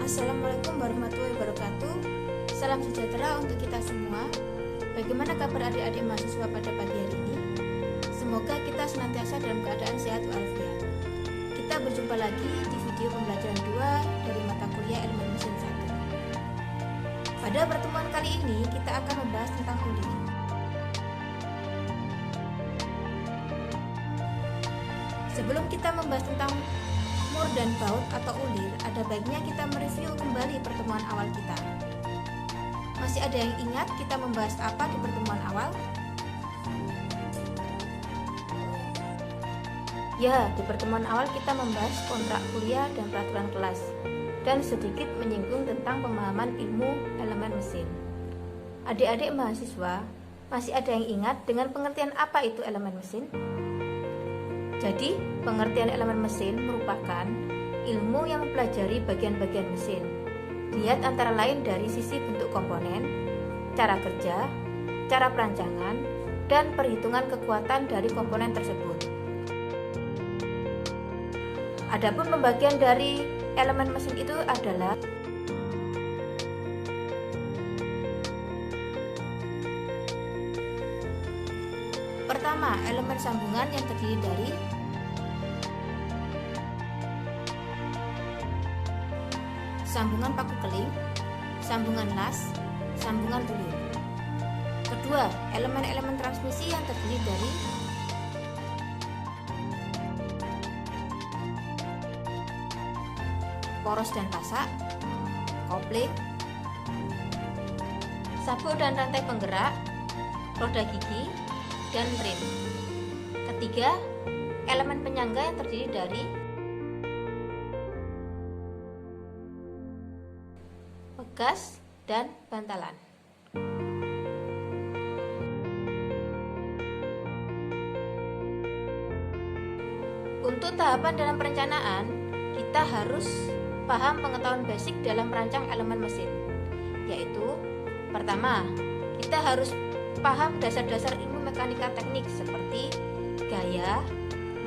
Assalamualaikum warahmatullahi wabarakatuh. Salam sejahtera untuk kita semua. Bagaimana kabar adik-adik mahasiswa pada pagi hari ini? Semoga kita senantiasa dalam keadaan sehat walafiat. Kita berjumpa lagi di video pembelajaran 2 dari mata kuliah Elemen Mesin 1. Pada pertemuan kali ini kita akan membahas tentang ulir. Sebelum kita membahas tentang mur dan baut atau ulir, ada baiknya kita mereview kembali pertemuan awal kita. Masih ada yang ingat kita membahas apa di pertemuan awal? Ya, di pertemuan awal kita membahas kontrak kuliah dan peraturan kelas, dan sedikit menyinggung tentang pemahaman ilmu elemen mesin. Adik-adik mahasiswa, masih ada yang ingat dengan pengertian apa itu elemen mesin? Jadi, pengertian elemen mesin merupakan ilmu yang mempelajari bagian-bagian mesin. Lihat antara lain dari sisi bentuk komponen, cara kerja, cara perancangan, dan perhitungan kekuatan dari komponen tersebut. Adapun pembagian dari elemen mesin itu adalah pertama, elemen sambungan yang terdiri dari sambungan paku keling, sambungan las, sambungan ulir. Kedua, elemen-elemen transmisi yang terdiri dari poros dan pasak, kopling, sabuk dan rantai penggerak, roda gigi, dan rem. Ketiga, elemen penyangga yang terdiri dari pegas dan bantalan. Untuk tahapan dalam perencanaan, kita harus paham pengetahuan basic dalam merancang elemen mesin, yaitu pertama, kita harus paham dasar-dasar ilmu mekanika teknik seperti gaya,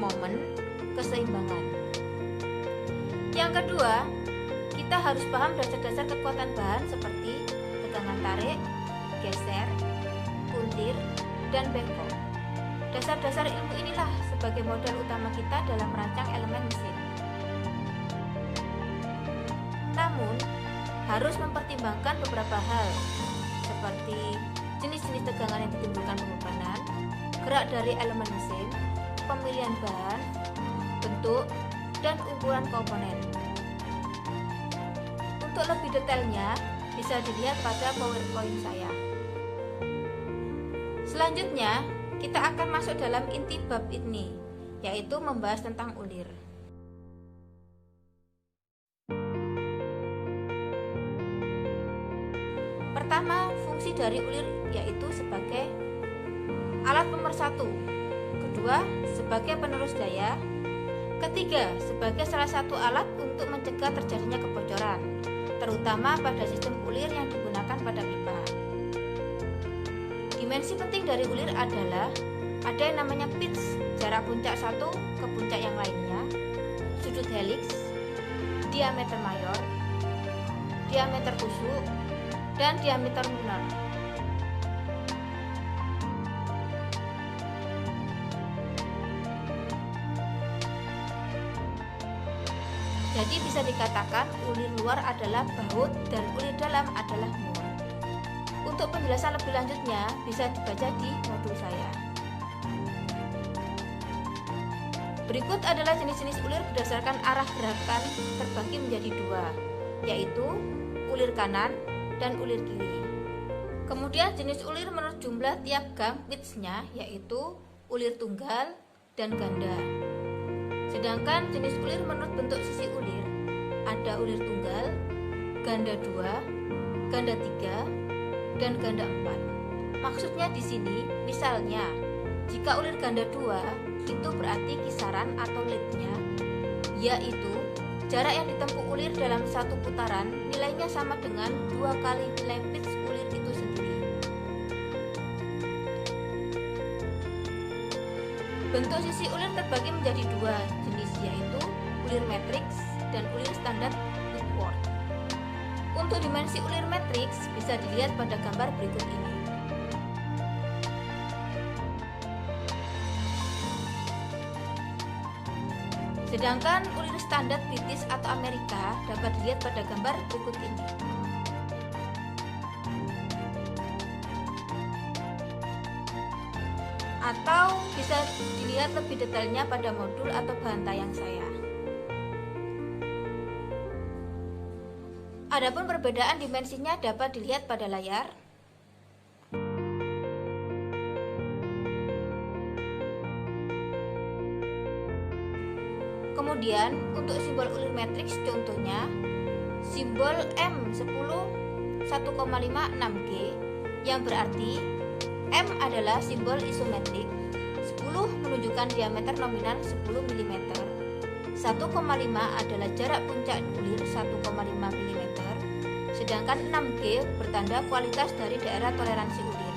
momen, keseimbangan. Yang kedua, kita harus paham dasar-dasar kekuatan bahan seperti tegangan tarik, geser, puntir, dan bengkok. Dasar-dasar ilmu inilah sebagai modal utama kita dalam merancang elemen mesin. Namun, harus mempertimbangkan beberapa hal seperti jenis-jenis tegangan yang ditimbulkan pembebanan, gerak dari elemen mesin, pemilihan bahan, bentuk, dan ukuran komponen. Untuk lebih detailnya, bisa dilihat pada PowerPoint saya. Selanjutnya, kita akan masuk dalam inti bab ini, yaitu membahas tentang ulir. Pertama, fungsi dari ulir yaitu sebagai alat pemersatu. Kedua, sebagai penerus daya. Ketiga, sebagai salah satu alat untuk mencegah terjadinya kebocoran, terutama pada sistem ulir yang digunakan pada pipa. Dimensi penting dari ulir adalah ada yang namanya pitch, jarak puncak satu ke puncak yang lainnya, sudut helix, diameter mayor, diameter kusuk, dan diameter minor. Jadi bisa dikatakan ulir luar adalah baut dan ulir dalam adalah mur. Untuk penjelasan lebih lanjutnya bisa dibaca di modul saya. Berikut adalah jenis-jenis ulir berdasarkan arah gerakan terbagi menjadi dua, yaitu ulir kanan dan ulir kiri. Kemudian jenis ulir menurut jumlah tiap gang pitch-nya, yaitu ulir tunggal dan ganda. Sedangkan jenis ulir menurut bentuk sisi ulir, ada ulir tunggal, ganda 2, ganda 3, dan ganda 4. Maksudnya di sini, misalnya, jika ulir ganda 2, itu berarti kisaran atau lead-nya, yaitu jarak yang ditempuh ulir dalam satu putaran nilainya sama dengan 2 kali nilai pitch ulir itu sendiri. Bentuk sisi ulir terbagi menjadi dua jenis, yaitu ulir matrix dan ulir standar Whitworth. Untuk dimensi ulir matriks bisa dilihat pada gambar berikut ini. Sedangkan ulir standar British atau Amerika dapat dilihat pada gambar berikut ini. Atau bisa dilihat lebih detailnya pada modul atau bahan tayang saya. Adapun perbedaan dimensinya dapat dilihat pada layar. Kemudian untuk simbol ulir matriks contohnya simbol M10 1,5 6G yang berarti M adalah simbol isometrik, 10 menunjukkan diameter nominal 10 mm, 1,5 adalah jarak puncak ulir 1,5 mm, sedangkan 6G bertanda kualitas dari daerah toleransi ulir.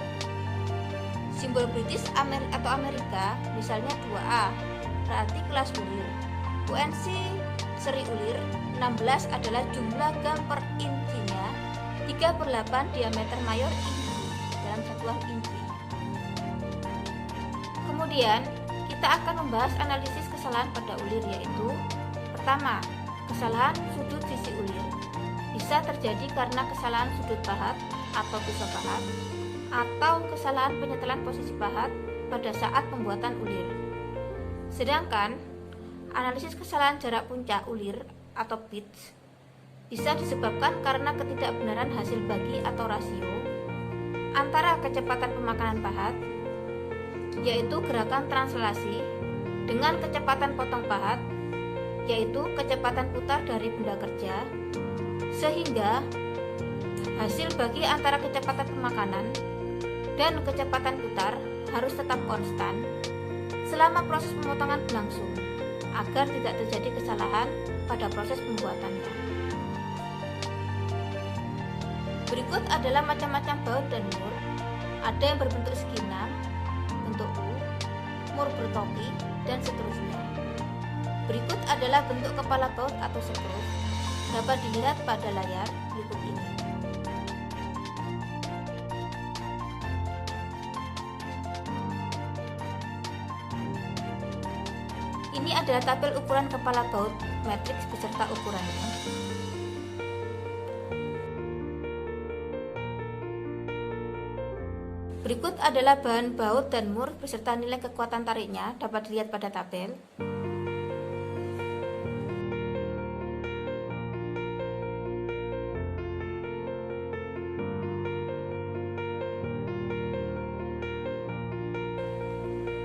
Simbol British atau Amerika misalnya 2A berarti kelas ulir. UNC seri ulir 16 adalah jumlah gram per inchinya 3/8 diameter mayor inci dalam satuan inci. Kemudian kita akan membahas analisis kesalahan pada ulir, yaitu pertama, kesalahan sudut sisi ulir. Bisa terjadi karena kesalahan sudut pahat atau pisau pahat atau kesalahan penyetelan posisi pahat pada saat pembuatan ulir. Sedangkan analisis kesalahan jarak puncak ulir atau pitch bisa disebabkan karena ketidakbenaran hasil bagi atau rasio antara kecepatan pemakanan pahat, yaitu gerakan translasi, dengan kecepatan potong pahat, yaitu kecepatan putar dari benda kerja, sehingga hasil bagi antara kecepatan pemakanan dan kecepatan putar harus tetap konstan selama proses pemotongan berlangsung, agar tidak terjadi kesalahan pada proses pembuatannya. Berikut adalah macam-macam baut dan mur. Ada yang berbentuk segi 6, bentuk U, mur bertopi, dan seterusnya. Berikut adalah bentuk kepala baut atau sekrut. Dapat dilihat pada layar berikut ini. Ini adalah tabel ukuran kepala baut matriks beserta ukurannya. Berikut adalah bahan baut dan mur beserta nilai kekuatan tariknya, dapat dilihat pada tabel.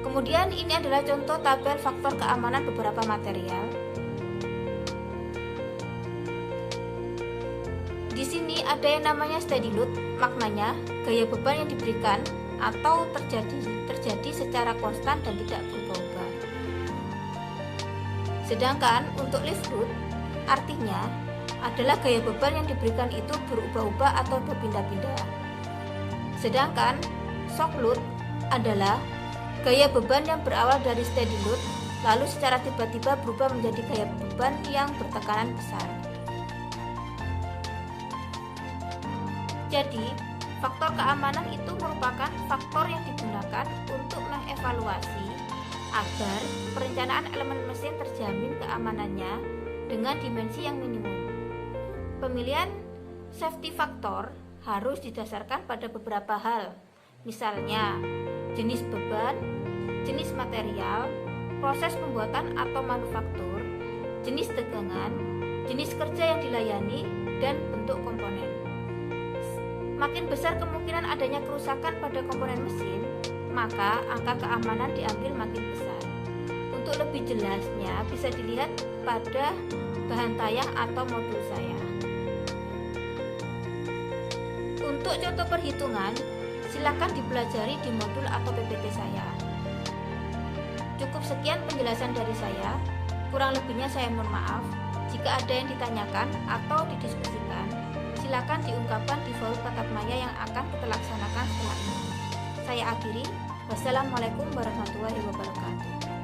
Kemudian ini adalah contoh tabel faktor keamanan beberapa material. Di sini ada yang namanya steady load, maknanya gaya beban yang diberikan atau terjadi secara konstan dan tidak berubah-ubah. Sedangkan untuk lift load, artinya adalah gaya beban yang diberikan itu berubah-ubah atau berpindah-pindah. Sedangkan shock load adalah gaya beban yang berawal dari steady load lalu secara tiba-tiba berubah menjadi gaya beban yang bertekanan besar. Jadi, faktor keamanan itu merupakan faktor yang digunakan untuk mengevaluasi agar perencanaan elemen mesin terjamin keamanannya dengan dimensi yang minimum. Pemilihan safety factor harus didasarkan pada beberapa hal, misalnya jenis beban, jenis material, proses pembuatan atau manufaktur, jenis tegangan, jenis kerja yang dilayani, dan bentuk komponen. Makin besar kemungkinan adanya kerusakan pada komponen mesin, maka angka keamanan diambil makin besar. Untuk lebih jelasnya bisa dilihat pada bahan tayang atau modul saya. Untuk contoh perhitungan, silakan dipelajari di modul atau PPT saya. Cukup sekian penjelasan dari saya. Kurang lebihnya saya mohon maaf. Jika ada yang ditanyakan atau didiskusikan, silakan diungkapkan di forum tatap maya yang akan kita laksanakan setelah ini. Saya akhiri. Wassalamualaikum warahmatullahi wabarakatuh.